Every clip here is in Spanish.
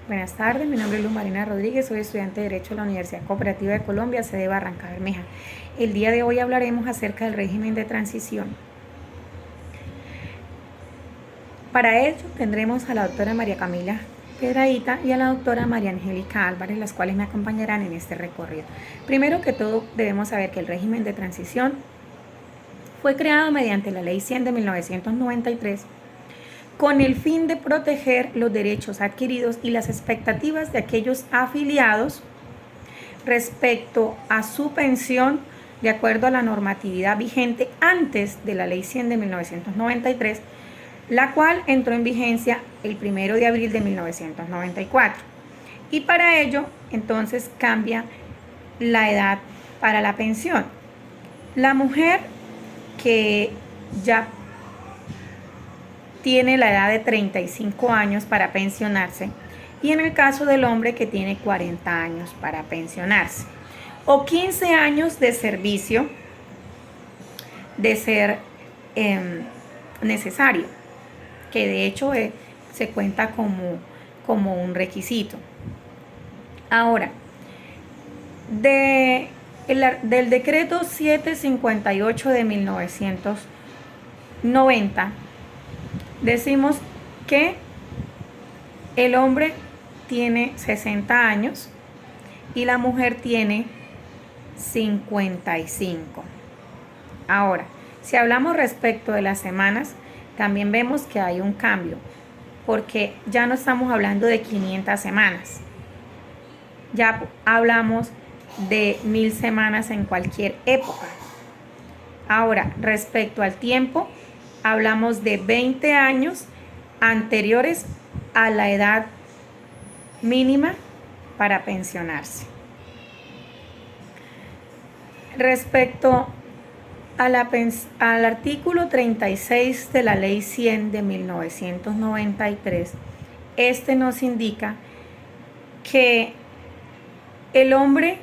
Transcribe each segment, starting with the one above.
Buenas tardes, mi nombre es Luz Marina Rodríguez, soy estudiante de Derecho de la Universidad Cooperativa de Colombia, sede Barranca Bermeja. El día de hoy hablaremos acerca del régimen de transición. Para ello tendremos a la doctora María Camila Piedrahita y a la doctora María Angélica Álvarez, las cuales me acompañarán en este recorrido. Primero que todo, debemos saber que el régimen de transición fue creado mediante la Ley 100 de 1993 con el fin de proteger los derechos adquiridos y las expectativas de aquellos afiliados respecto a su pensión de acuerdo a la normatividad vigente antes de la Ley 100 de 1993, la cual entró en vigencia el 1 de abril de 1994. Y para ello, entonces, cambia la edad para la pensión. La mujer que ya tiene la edad de 35 años para pensionarse, y en el caso del hombre que tiene 40 años para pensionarse, o 15 años de servicio de ser necesario, que de hecho se cuenta como un requisito. Ahora, del decreto 758 de 1990, decimos que el hombre tiene 60 años y la mujer tiene 55. Ahora, si hablamos respecto de las semanas, también vemos que hay un cambio, porque ya no estamos hablando de 500 semanas, ya hablamos de 1000 semanas en cualquier época. Ahora, respecto al tiempo, hablamos de 20 años anteriores a la edad mínima para pensionarse. Respecto al artículo 36 de la Ley 100 de 1993, este nos indica que el hombre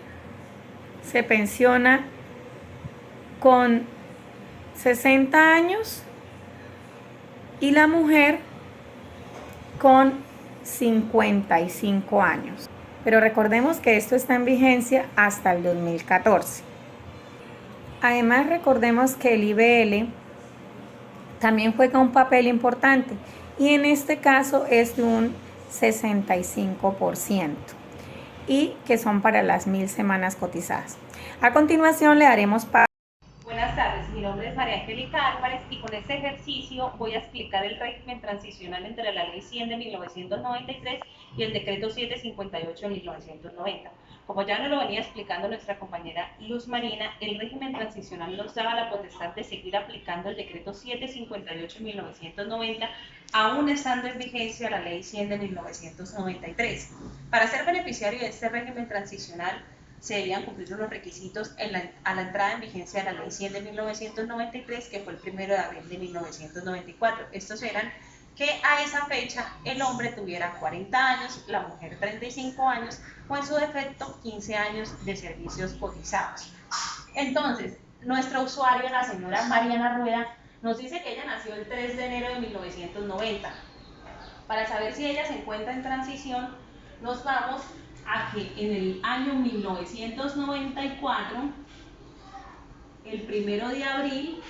se pensiona con 60 años y la mujer con 55 años. Pero recordemos que esto está en vigencia hasta el 2014. Además, recordemos que el IBL también juega un papel importante y en este caso es de un 65% y que son para las 1000 semanas cotizadas. A continuación le daremos paso. Buenas tardes, mi nombre es María Angélica Álvarez y con este ejercicio voy a explicar el régimen transicional entre la Ley 100 de 1993 y el Decreto 758 de 1990. Como ya nos lo venía explicando nuestra compañera Luz Marina, el régimen transicional nos daba la potestad de seguir aplicando el Decreto 758 de 1990, aún estando en vigencia la Ley 100 de 1993. Para ser beneficiario de este régimen transicional, se debían cumplir los requisitos a la entrada en vigencia de la Ley 100 de 1993, que fue el 1 de abril de 1994. Estos eran que a esa fecha el hombre tuviera 40 años, la mujer 35 años o en su defecto 15 años de servicios cotizados. Entonces, nuestra usuaria, la señora Mariana Rueda, nos dice que ella nació el 3 de enero de 1990. Para saber si ella se encuentra en transición, nos vamos a que en el año 1994, el 1 de abril,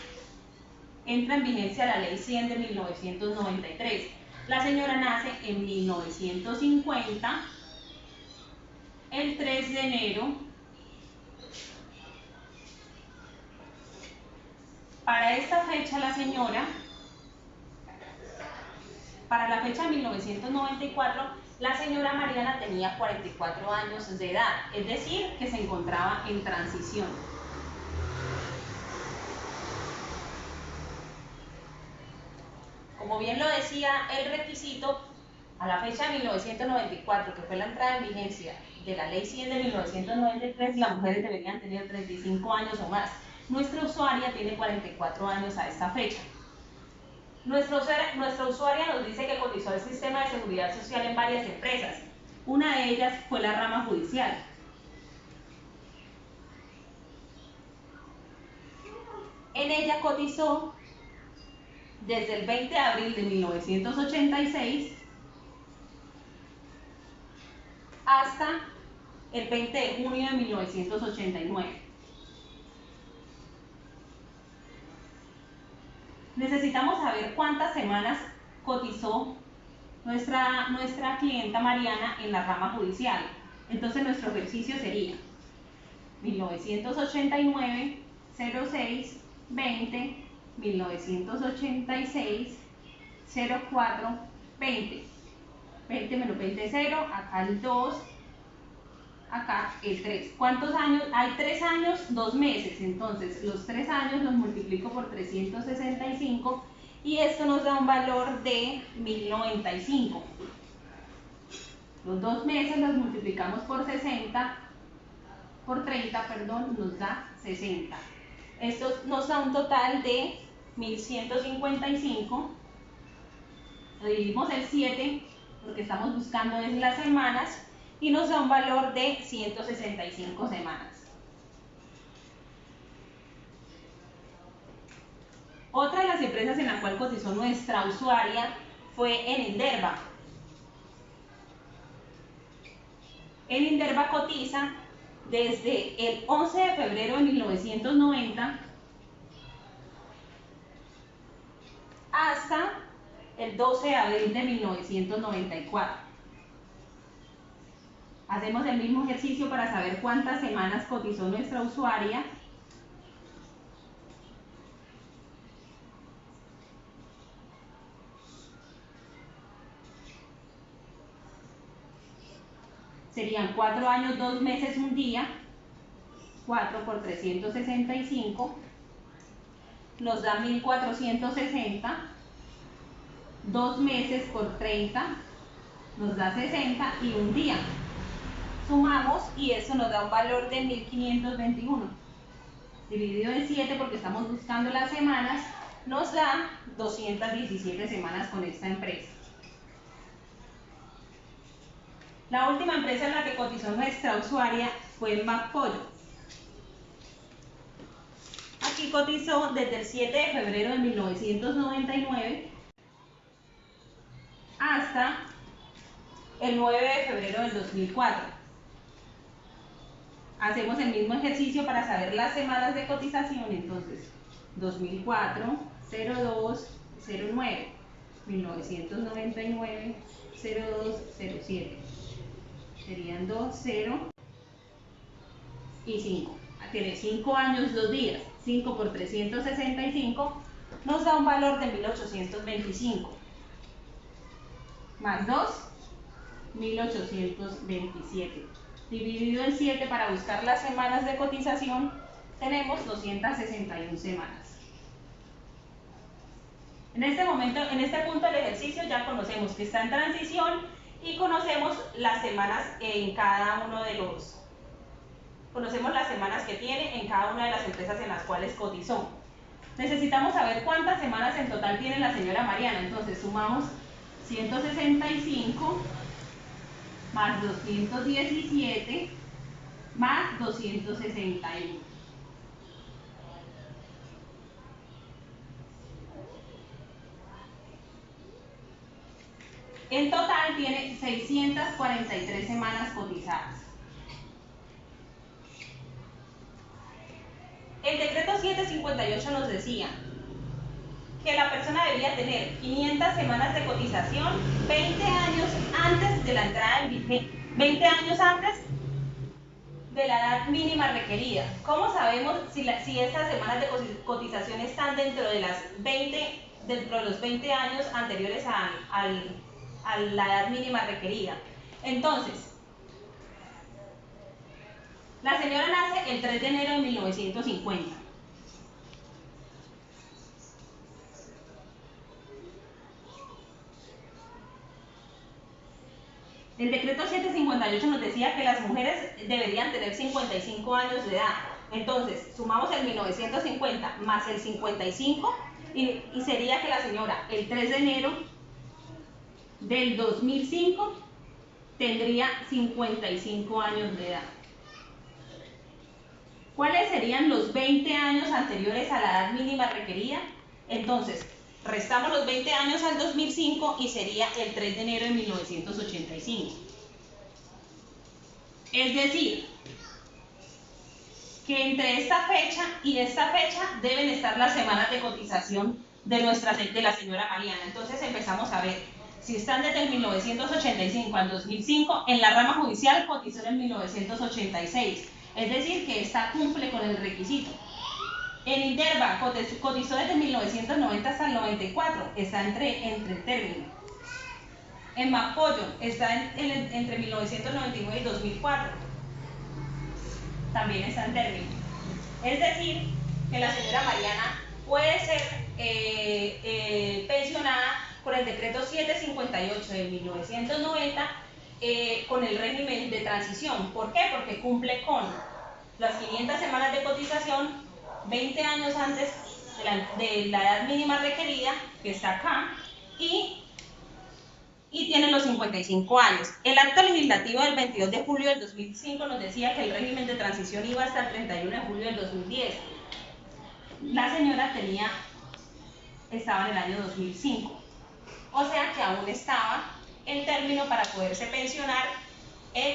entra en vigencia la Ley 100 de 1993. La señora nace en 1950, el 3 de enero. Para esta fecha la señora, para la fecha de 1994, la señora Mariana tenía 44 años de edad, es decir, que se encontraba en transición. Como bien lo decía el requisito, a la fecha de 1994, que fue la entrada en vigencia de la Ley 100 de 1993, las mujeres deberían tener 35 años o más. Nuestra usuaria tiene 44 años a esta fecha. Nuestra usuaria nos dice que cotizó el sistema de seguridad social en varias empresas. Una de ellas fue la rama judicial. En ella cotizó desde el 20 de abril de 1986 hasta el 20 de junio de 1989. Necesitamos saber cuántas semanas cotizó nuestra clienta Mariana en la rama judicial. Entonces nuestro ejercicio sería 1989, 06, 20, 1986, 04, 20. 20 menos 20 es 0, acá el 2, acá el 3. ¿Cuántos años? Hay 3 años, 2 meses. Entonces los 3 años los multiplico por 365 y esto nos da un valor de 1095. Los 2 meses los multiplicamos por 60, por 30, perdón, nos da 60. Esto nos da un total de 1155. Lo dividimos en 7 porque estamos buscando en las semanas y nos da un valor de 165 semanas. Otra de las empresas en la cual cotizó nuestra usuaria fue en Inderva. En Inderva cotiza desde el 11 de febrero de 1990 hasta el 12 de abril de 1994. Hacemos el mismo ejercicio para saber cuántas semanas cotizó nuestra usuaria. Serían 4 años, 2 meses, 1 día. 4 por 365 nos da 1460. 2 meses por 30 nos da 60 y 1 día. Sumamos y eso nos da un valor de 1521. Dividido en 7 porque estamos buscando las semanas, nos da 217 semanas con esta empresa. La última empresa en la que cotizó nuestra usuaria fue McPollo. Aquí cotizó desde el 7 de febrero de 1999 hasta el 9 de febrero del 2004. Hacemos el mismo ejercicio para saber las semanas de cotización. Entonces 2004, 02, 09, 1999, 02, 07. Serían 2, 0 y 5. Tiene 5 años, 2 días. 5 por 365 nos da un valor de 1825. Más 2, 1827. Dividido en 7 para buscar las semanas de cotización, tenemos 261 semanas. En este momento, en este punto del ejercicio ya conocemos que está en transición y conocemos las semanas en cada uno de los... Conocemos las semanas que tiene en cada una de las empresas en las cuales cotizó. Necesitamos saber cuántas semanas en total tiene la señora Mariana. Entonces sumamos 165 más 217 más 261. En total tiene 643 semanas cotizadas. El decreto 758 nos decía que la persona debía tener 500 semanas de cotización 20 años antes de la entrada en vigencia, 20 años antes de la edad mínima requerida. ¿Cómo sabemos si estas semanas de cotización están dentro de los 20 años anteriores a la edad mínima requerida? Entonces, la señora nace el 3 de enero de 1950. El decreto 758 nos decía que las mujeres deberían tener 55 años de edad. Entonces, sumamos el 1950 más el 55 y sería que la señora el 3 de enero del 2005 tendría 55 años de edad. ¿Cuáles serían los 20 años anteriores a la edad mínima requerida? Entonces, restamos los 20 años al 2005 y sería el 3 de enero de 1985. Es decir, que entre esta fecha y esta fecha deben estar las semanas de cotización de la señora Mariana. Entonces empezamos a ver, si están desde el 1985 al 2005, en la rama judicial cotizó en el 1986, es decir, que esta cumple con el requisito. En Interva cotizó desde 1990 hasta el 94, está entre término. En Mapollo está entre 1999 y 2004, también está en término. Es decir, que la señora Mariana puede ser pensionada por el decreto 758 de 1990 con el régimen de transición. ¿Por qué? Porque cumple con las 500 semanas de cotización, 20 años antes de la edad mínima requerida, que está acá, y tiene los 55 años. El acto legislativo del 22 de julio del 2005 nos decía que el régimen de transición iba hasta el 31 de julio del 2010. La señora estaba en el año 2005, o sea que aún estaba en término para poderse pensionar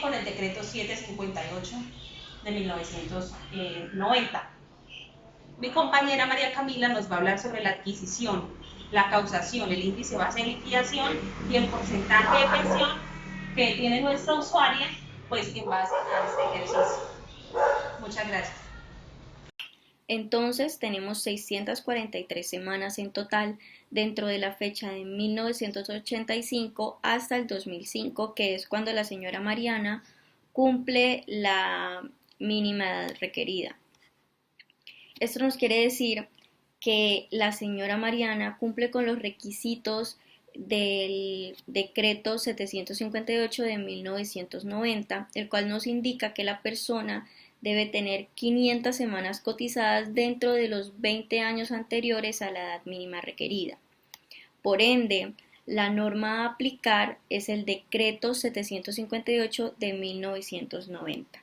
con el decreto 758 de 1990. Mi compañera María Camila nos va a hablar sobre la adquisición, la causación, el índice base de liquidación y el porcentaje de pensión que tiene nuestra usuaria, pues en base a este ejercicio. Muchas gracias. Entonces tenemos 643 semanas en total dentro de la fecha de 1985 hasta el 2005, que es cuando la señora Mariana cumple la mínima edad requerida. Esto nos quiere decir que la señora Mariana cumple con los requisitos del decreto 758 de 1990, el cual nos indica que la persona debe tener 500 semanas cotizadas dentro de los 20 años anteriores a la edad mínima requerida. Por ende, la norma a aplicar es el decreto 758 de 1990.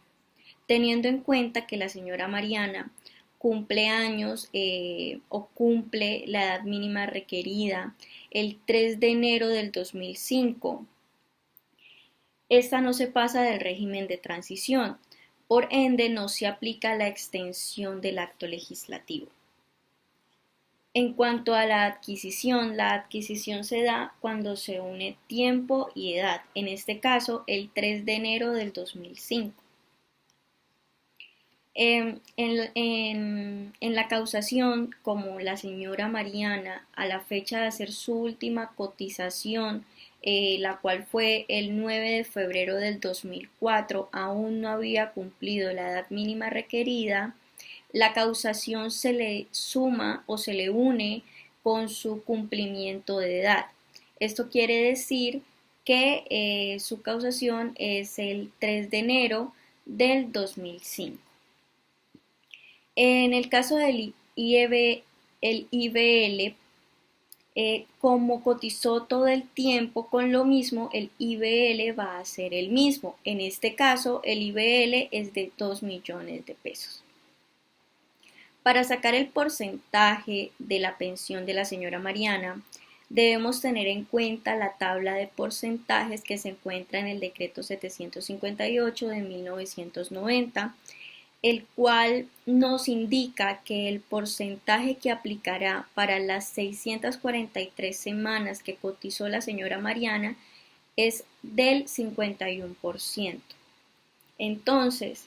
Teniendo en cuenta que la señora Mariana cumple años o cumple la edad mínima requerida el 3 de enero del 2005, esta no se pasa del régimen de transición, por ende no se aplica la extensión del acto legislativo. En cuanto a la adquisición se da cuando se une tiempo y edad, en este caso el 3 de enero del 2005. En la causación, como la señora Mariana a la fecha de hacer su última cotización, la cual fue el 9 de febrero del 2004, aún no había cumplido la edad mínima requerida, la causación se le suma o se le une con su cumplimiento de edad. Esto quiere decir que su causación es el 3 de enero del 2005. En el caso del el IBL, como cotizó todo el tiempo con lo mismo, el IBL va a ser el mismo. En este caso, el IBL es de 2 millones de pesos. Para sacar el porcentaje de la pensión de la señora Mariana, debemos tener en cuenta la tabla de porcentajes que se encuentra en el decreto 758 de 1990, el cual nos indica que el porcentaje que aplicará para las 643 semanas que cotizó la señora Mariana es del 51%. Entonces,